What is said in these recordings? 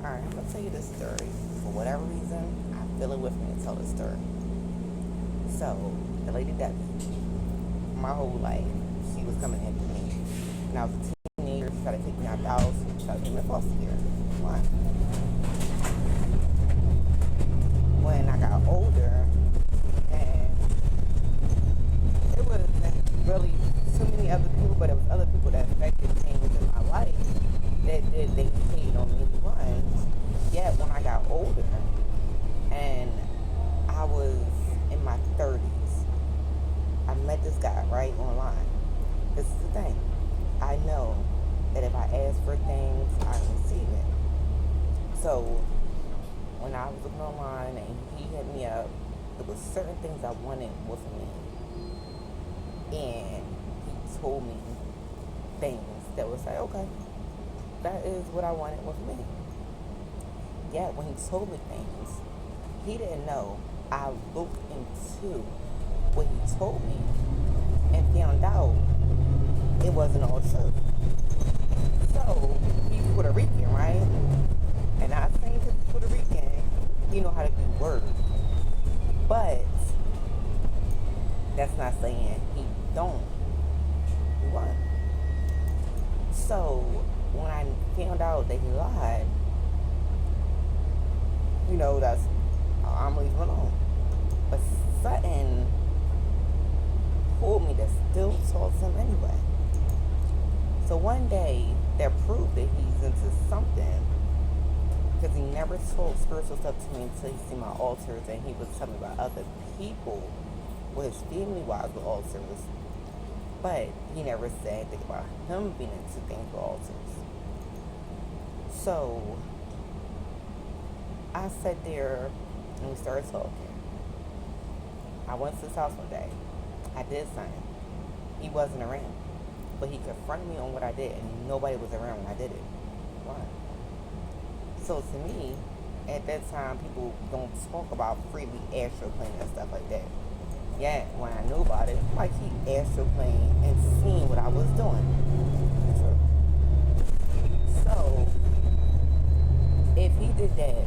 Alright, I'm gonna tell you this story. For whatever reason, I feel it with me to tell this story. So, the lady that my whole life, she was coming in to me. When I was a teenager, she tried to take me out of the house, she tried to take me to foster care. One. When I got older, and it wasn't really too many other people, but it was other people that affected things in my life that they paid on me. One. Yet when I got older and I was in my 30s, I met this guy right online. This is the thing. I know that if I ask for things, I receive it. So when I was looking online and he hit me up, there was certain things I wanted with me, and he told me things that was like, okay, that is what I wanted with me. Yet when he told me things, he didn't know I looked into what he told me and found out it wasn't all true. So he's Puerto Rican, right? And I think he's Puerto Rican, he know how to do words. But that's not saying he don't. He won't. So when I found out that he lied, that's I'm leaving alone. But Sutton pulled me to still talk to him anyway. So one day that proved that he's into something, because he never told spiritual stuff to me until he seen my altars, and he was telling me about other people with his family wise with altars, but he never said anything about him being into things with altars. So I sat there and we started talking. I went to his house one day. I did something. He wasn't around, but he confronted me on what I did, and nobody was around when I did it. Why? So to me, at that time, people don't talk about freely astral playing and stuff like that. Yet when I knew about it, I keep astral playing and seeing what I was doing. So if he did that,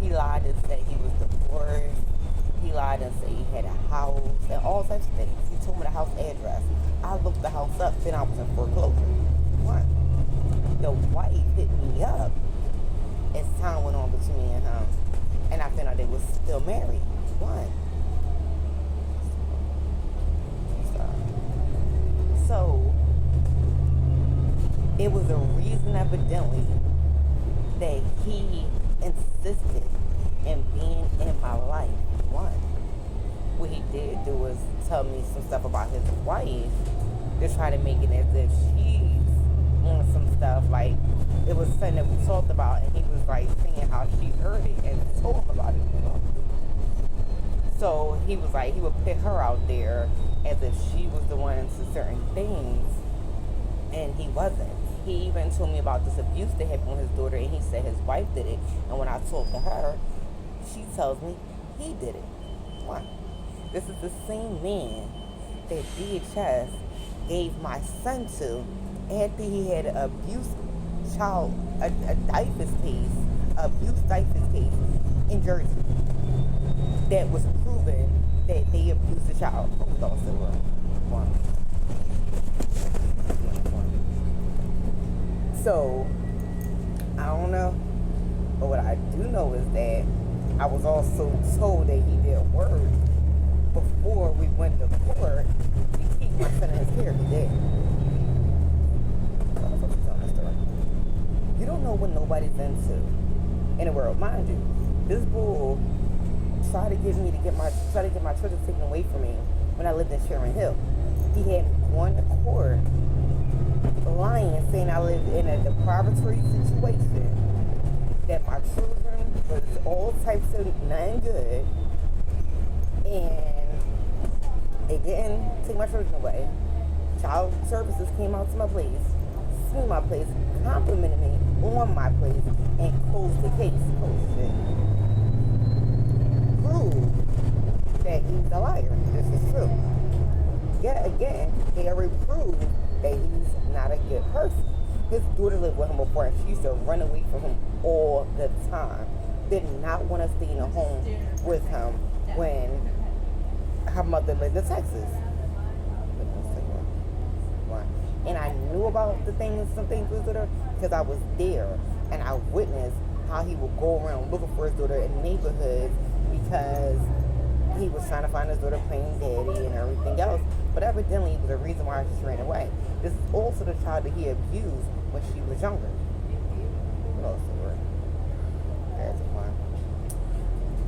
he lied and said he was divorced. He lied and said he had a house and all types of things. He told me the house address. I looked the house up, then I was in foreclosure. One. The wife hit me up as time went on between me and him, and I found out they were still married. One. So it was a reason evidently that he insisted in being in my life. One. What he did do was tell me some stuff about his wife to try to make it as if she's on some stuff. Like, it was something that we talked about, and he was like saying how she heard it and told him about it. So he was like, he would put her out there as if she was the one into certain things, and he wasn't. He even told me about this abuse that happened with his daughter, and he said his wife did it. And when I talked to her, she tells me he did it. One. This is the same man that DHS gave my son to after he had an abuse child, a DIFUS case, abuse DIFUS case in Jersey that was proven that they abused the child. One. So, I don't know, but what I do know is that I was also told that he did work before we went to court to keep my son in his care. He did. You don't know what nobody's into in the world. Mind you, this bull tried to get my children taken away from me when I lived in Sharon Hill. He had me going to court lying, saying I lived in a deprivatory situation, that my children was all types of nothing good, and they didn't take my children away. Child services came out to my place, sued my place, complimented me on my place, and closed the case. Oh shit. Proved that he's a liar. This is true. Yet again, they already proved that he's not a good person. His daughter lived with him before, and she used to run away from him all the time. Did not want to stay in a home with him when her mother lived in Texas. And I knew about some things with her, because I was there, and I witnessed how he would go around looking for his daughter in neighborhoods because he was trying to find his daughter playing daddy and everything else. But evidently, it was a reason why she ran away. This is also the child that he abused when she was younger. What else is there? That's one.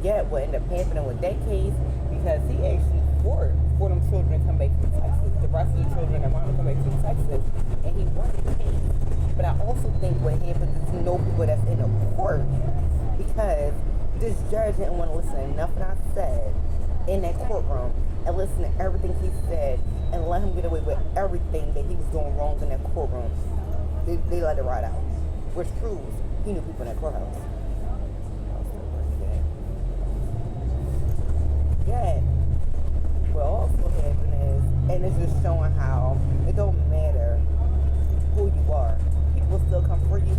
Yet, what ended up happening with that case, because he actually fought for them children to come back from Texas, the rest of the children that wanted to come back from Texas, and he won the case. But I also think what happened is people that's in the court, because this judge didn't want to listen to nothing I said in that courtroom and listen to everything he said and let him get away with everything that he was doing wrong in that courtroom. They let it ride out, which proves he knew people in that courthouse. Yeah. What also happened is, and it's just showing how it don't matter who you are, people still come for you.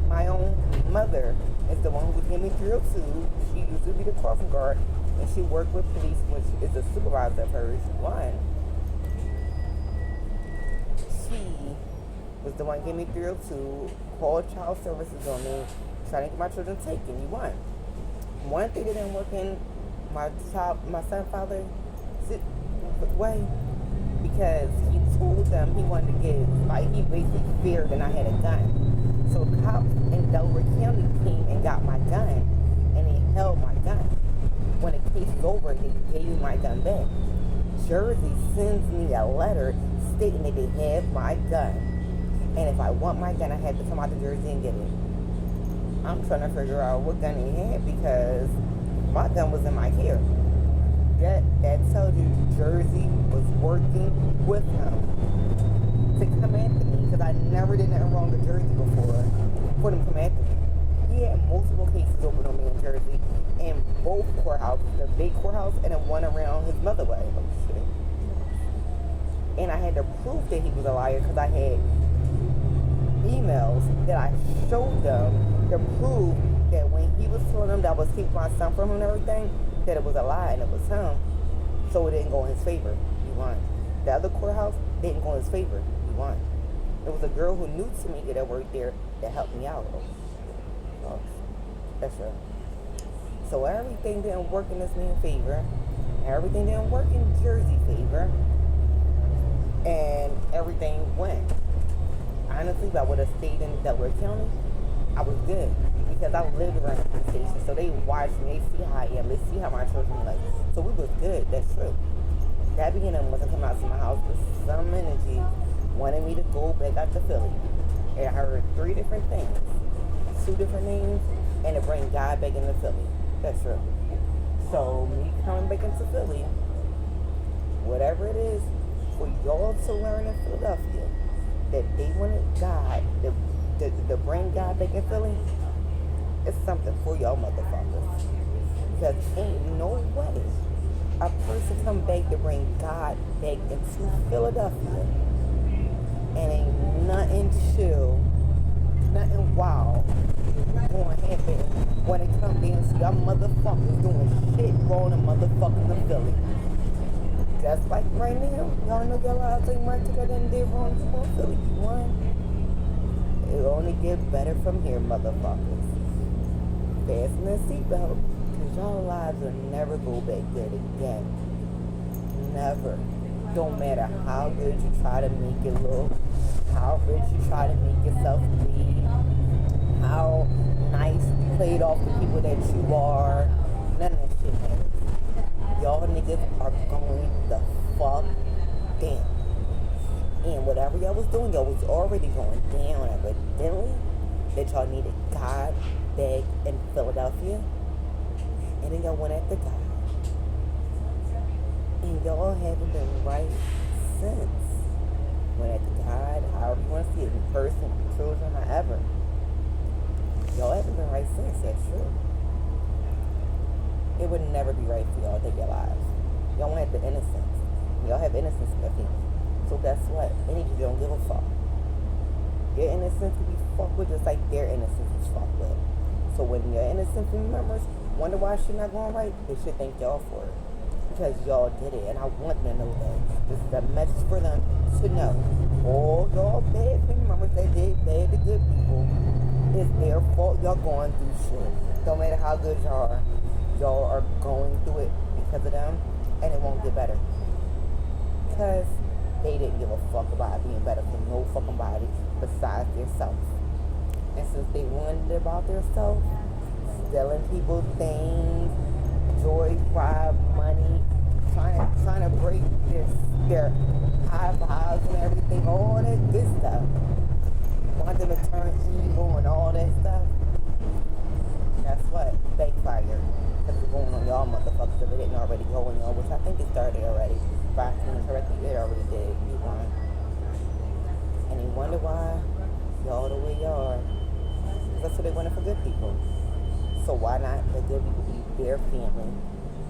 My own mother is the one who gave me 302. She used to be the crossing guard, and she worked with police, which is a supervisor of hers. One, she was the one who gave me 302, called child services on me, trying to get my children taken. You won. One thing that didn't work in my son's father's way, because he told them he wanted to get, like, he basically feared that I had a gun. So cops in Delaware County came and got my gun, and they held my gun. When the case was over, they gave me my gun back. Jersey sends me a letter stating that they have my gun, and if I want my gun, I have to come out to Jersey and get it. I'm trying to figure out what gun he had, because my gun was in my hair. That tells you Jersey was working with him to come after me, because I never did nothing wrong to Jersey before for them to come after me. He had multiple cases open on me in Jersey, in both courthouses, the big courthouse and then one around his mother way. Oh shit. And I had to prove that he was a liar, because I had emails that I showed them to prove that when he was telling them that I was keeping my son from him and everything, that it was a lie and it was him. So it didn't go in his favor. He won. The other courthouse didn't go in his favor. He won. There was a girl who knew Tamika that worked there that helped me out. Oh, that's right. So everything didn't work in this man's favor. Everything didn't work in Jersey's favor. And everything went. Honestly, if I would have stayed in Delaware County, I was good, because I lived around the police station. So they watch me, they see how I am, they see how my children like. So we was good, that's true. That beginning was to come out to my house with some energy, wanted me to go back out to Philly. And I heard 3 different things, 2 different names, and to bring God back into Philly. That's true. So me coming back into Philly, whatever it is, for y'all to learn in Philadelphia, that they wanted God, to bring God back in Philly, it's something for y'all motherfuckers. Because ain't no way a person come back to bring God back into Philadelphia, and ain't nothing chill, nothing wild going to happen when it comes down to y'all motherfuckers doing shit wrong in motherfucking Philly. Just like right now, y'all know y'all lives ain't right together and did wrong in Philly. You won. It'll only get better from here, motherfuckers. Fasten the seatbelt, because y'all lives will never go back good again. Never. Don't matter how good you try to make it look, how rich you try to make yourself be, how nice you played off the people that you are. None of that shit matters. Y'all niggas are going the fuck down. And whatever y'all was doing, y'all was already going down. Evidently, that y'all needed God back in Philadelphia. And then y'all went after God. And y'all haven't been right since. Went after God, however you want to see it, in person, children, however. Y'all haven't been right since, that's true. It would never be right for y'all to take your lives. Y'all want the innocence. Y'all have innocence in your feet. So guess what? They don't give a fuck. your innocence to be fucked with just like their innocence is fucked with. So when your innocent family members wonder why shit not going right, they should thank y'all for it. Because y'all did it, and I want them to know that. This is a message for them to know. All y'all bad family members that did bad to good people, it's their fault y'all going through shit. No matter how good y'all are going through it because of them, and it won't get better. Because they didn't give a fuck about being better for no fucking body besides themselves. And since they wondered about themselves, stealing people's things, joy, pride, money, trying to break their high vibes and everything, all that good stuff. Want them to turn evil and all that stuff. That's what? Backfire. Because it's going on y'all motherfuckers if it didn't already go on y'all, which I think it started already. If I think correctly, it already did. You won. And they wonder why y'all the way y'all are. That's what they wanted for good people. So why not let good people be their family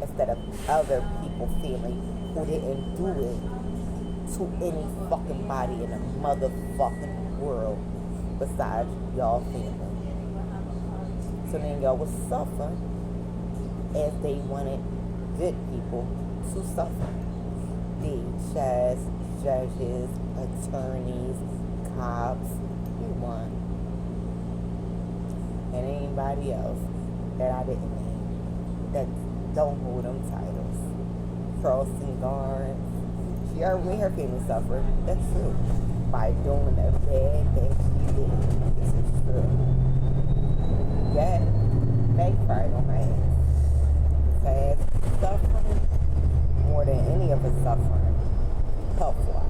instead of other people's family who didn't do it to any fucking body in the motherfucking world besides y'all family. So then y'all would suffer as they wanted good people to suffer. The judges, attorneys, cops, you won. And anybody else that I didn't name that don't hold them titles. Crossing guards. She already made her family suffer. That's true. By doing the bad thing she did. This is true. That backfired on my ass. Because suffering more than any of us suffering. Health-wise.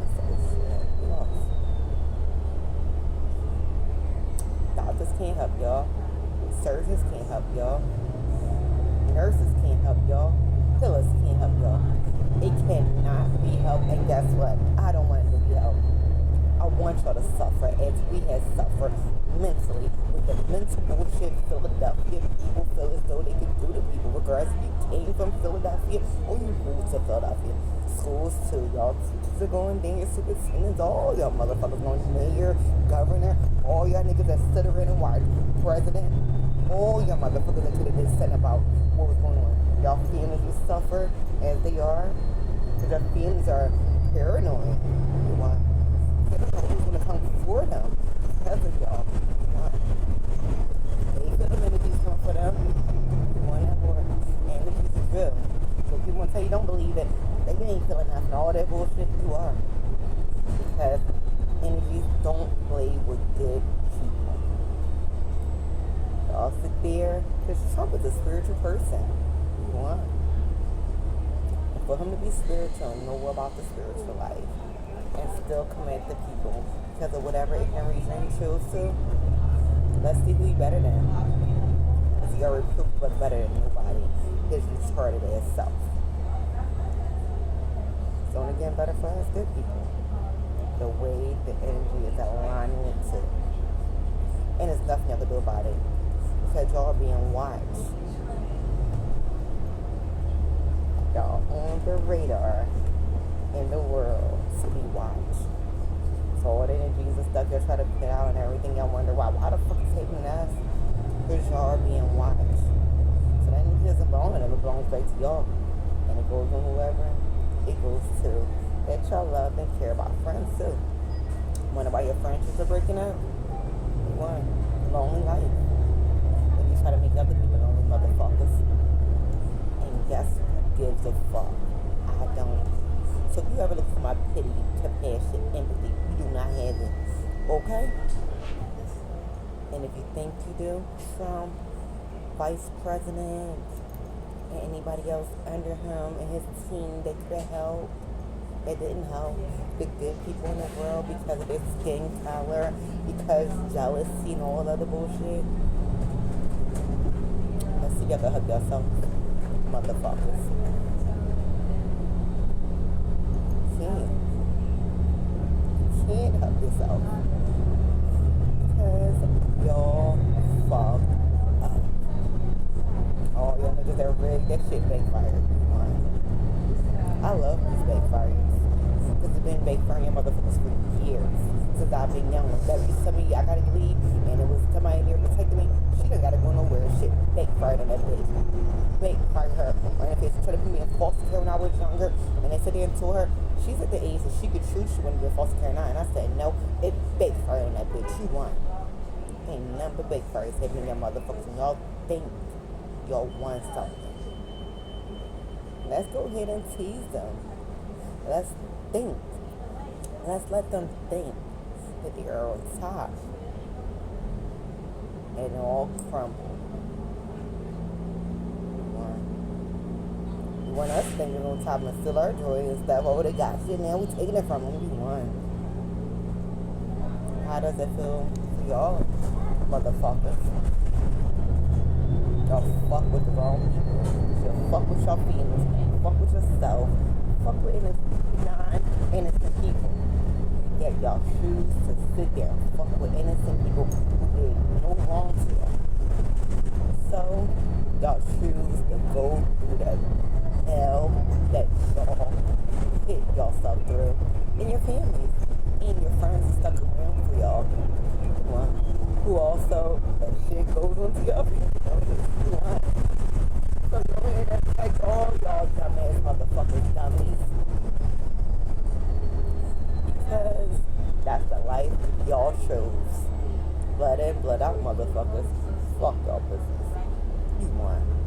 Doctors can't help y'all. Surgeons can't help y'all. Nurses can't help y'all. Healers can't help y'all. It cannot be helped. And guess what? I don't want it to be helped. I want y'all to suffer as we have suffered mentally with the mental bullshit Philadelphia people feel as though they can do to people regardless if you came from Philadelphia or you moved to Philadelphia. Schools too, y'all teachers are going there, superintendents, all y'all motherfuckers going, mayor, governor, all y'all niggas that sit around and watch, president, all y'all motherfuckers that could have been saying about what was going on. Y'all feelings will suffer as they are, because your feelings are paranoid. You want, they don't know who's going to come for them because of y'all. They feel the energies come for them. You want that word. Energies is real. So if people want to tell you don't believe it, that you ain't feeling nothing. All that bullshit, you are. Because energies don't play with good people. Y'all sit there, because Trump is a spiritual person. You want. And for him to be spiritual and know about the spiritual life and still come at the people because of whatever ignorant reason he chose to, let's see who he better than. Because he already proved he was better than nobody. His retarded ass self. So and again, better for us good people. The way the energy is aligning it to. And there's nothing y'all can do about it. Because y'all are being watched. Y'all on the radar in the world to be watched. So all the energies and stuff y'all try to put out and everything, y'all wonder why the fuck is hating us? Because y'all are being watched. So that energy doesn't belong to them, it belongs back to y'all. And it goes on whoever it goes to that y'all love and care about. Friends too. Wonder why your friendships are breaking up? One, lonely life. When you try to make other people lonely motherfuckers. And guess who gives a fuck? I don't. So if you ever look for my pity, compassion, empathy, you do not have it. Okay? And if you think you do, Trump, Vice President, and anybody else under him and his team that could have helped, that didn't help the good people in the world because of their skin color, because jealousy and all other bullshit. Let's see if y'all can help yourself, motherfuckers. Can't help yourself because y'all fucked up. All y'all niggas that rigged that shit backfired. I love these backfires because it's been backfiring your motherfuckers for years. since I've been young. That used to tell me I gotta leave, and it was somebody there protecting me. She done gotta go nowhere. Shit, backfired on that bitch. Backfired her. And if it's trying to put me in foster care when I was younger, and they said they told her she's at the age that she could choose she wanted to be in foster care now, and I said no. It backfired on that bitch. You won. Ain't nothing but backfires happening to motherfuckers, and y'all think y'all want something. Let's go ahead and tease them. Let's think. Let's let them think that they are on top. And it all crumble. You want us thinking on top and steal our joy and stuff. Oh, they got shit now. We taking it from them. We won. How does it feel for y'all, motherfuckers? Y'all fuck with the wrong people. Y'all fuck with your feelings. Fuck with yourself. Fuck with non-innocent people. Yet y'all choose to sit there and fuck with innocent people who did no wrong to you. So, y'all choose to go through the hell that y'all hit yourself through. And your families. And your friends are stuck around for y'all. Who also, that shit goes into your family. So go ahead and take all y'all dumbass motherfuckers dummies. Because that's the life y'all chose. Blood in, blood out motherfuckers. Fuck y'all business. You won.